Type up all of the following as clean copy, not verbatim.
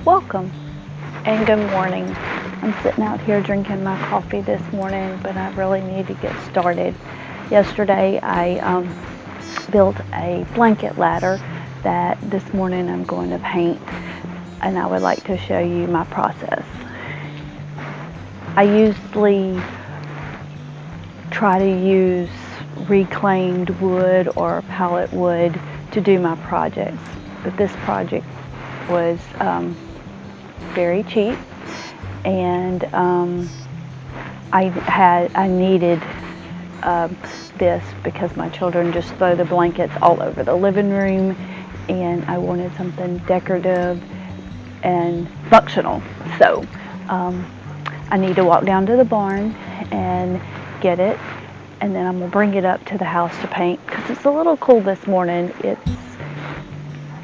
Welcome and good morning. I'm sitting out here drinking my coffee this morning, but I really need to get started. Yesterday I built a blanket ladder that this morning I'm going to paint, and I would like to show you my process. I usually try to use reclaimed wood or pallet wood to do my projects, but this project was very cheap, and I needed this because my children just throw the blankets all over the living room, and I wanted something decorative and functional. So I need to walk down to the barn and get it, and then I'm gonna bring it up to the house to paint because it's a little cool this morning. It's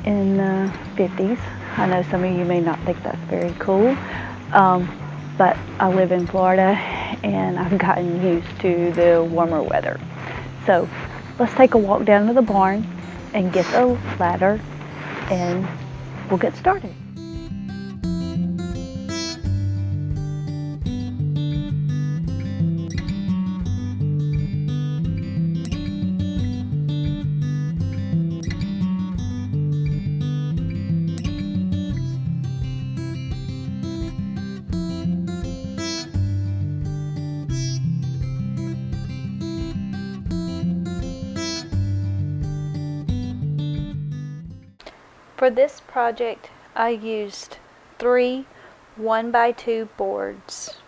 in the 50s. I know some of you may not think that's very cool, but I live in Florida and I've gotten used to the warmer weather. So let's take a walk down to the barn and get the ladder, and we'll get started. For this project, I used 3 1x2 boards.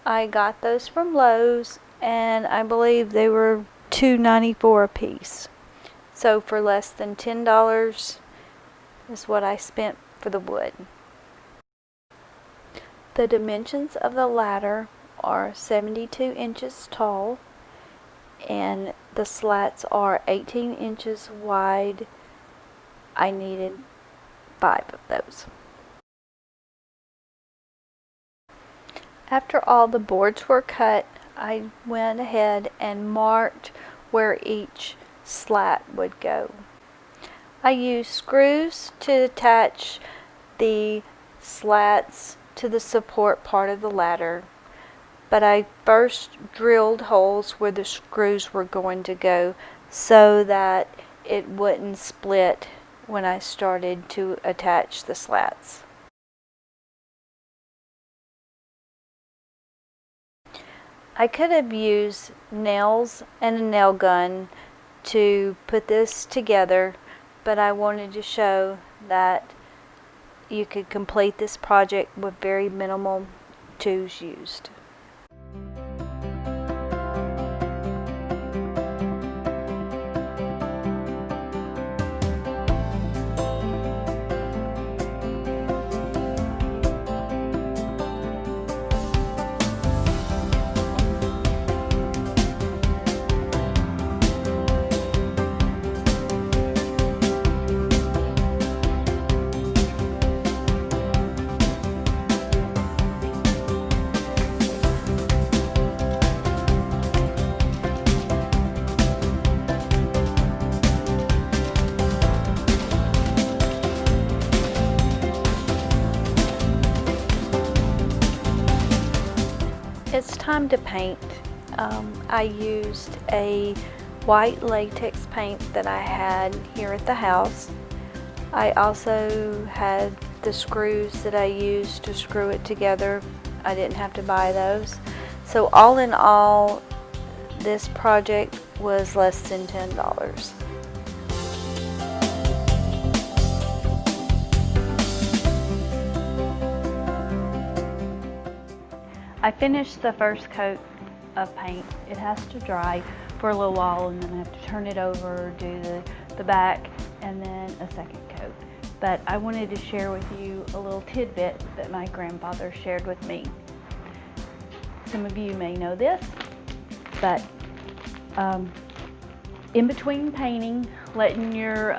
I got those from Lowe's, and I believe they were $2.94 a piece. So for less than $10 is what I spent for the wood. The dimensions of the ladder are 72 inches tall, and the slats are 18 inches wide. I needed 5 of those. After all the boards were cut, I went ahead and marked where each slat would go. I used screws to attach the slats to the support part of the ladder, but I first drilled holes where the screws were going to go so that it wouldn't split when I started to attach the slats. I could have used nails and a nail gun to put this together, but I wanted to show that you could complete this project with very minimal tools used. It's time to paint. I used a white latex paint that I had here at the house. I also had the screws that I used to screw it together. I didn't have to buy those. So all in all, this project was less than $10. I finished the first coat of paint. It has to dry for a little while, and then I have to turn it over, do the back, and then a second coat. But I wanted to share with you a little tidbit that my grandfather shared with me. Some of you may know this, but in between painting, letting your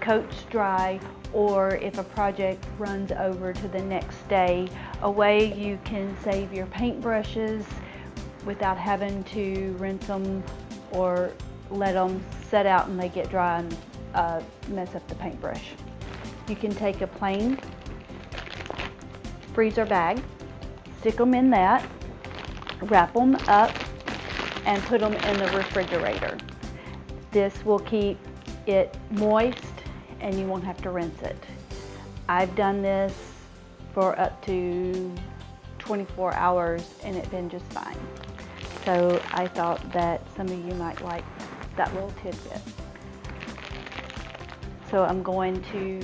coats dry, or if a project runs over to the next day, a way you can save your paint brushes without having to rinse them or let them set out and they get dry and mess up the paintbrush. You can take a plain freezer bag, stick them in that, wrap them up, and put them in the refrigerator. This will keep it moist and you won't have to rinse it. I've done this for up to 24 hours and it's been just fine. So I thought that some of you might like that little tidbit. So I'm going to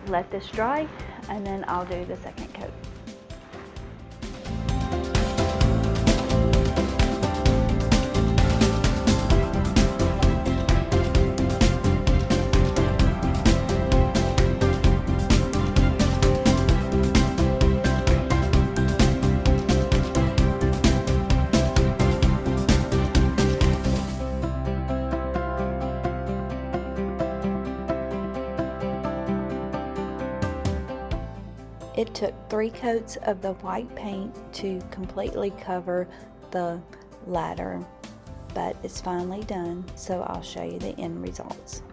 let this dry and then I'll do the second coat. It took 3 coats of the white paint to completely cover the ladder, but it's finally done, so I'll show you the end results.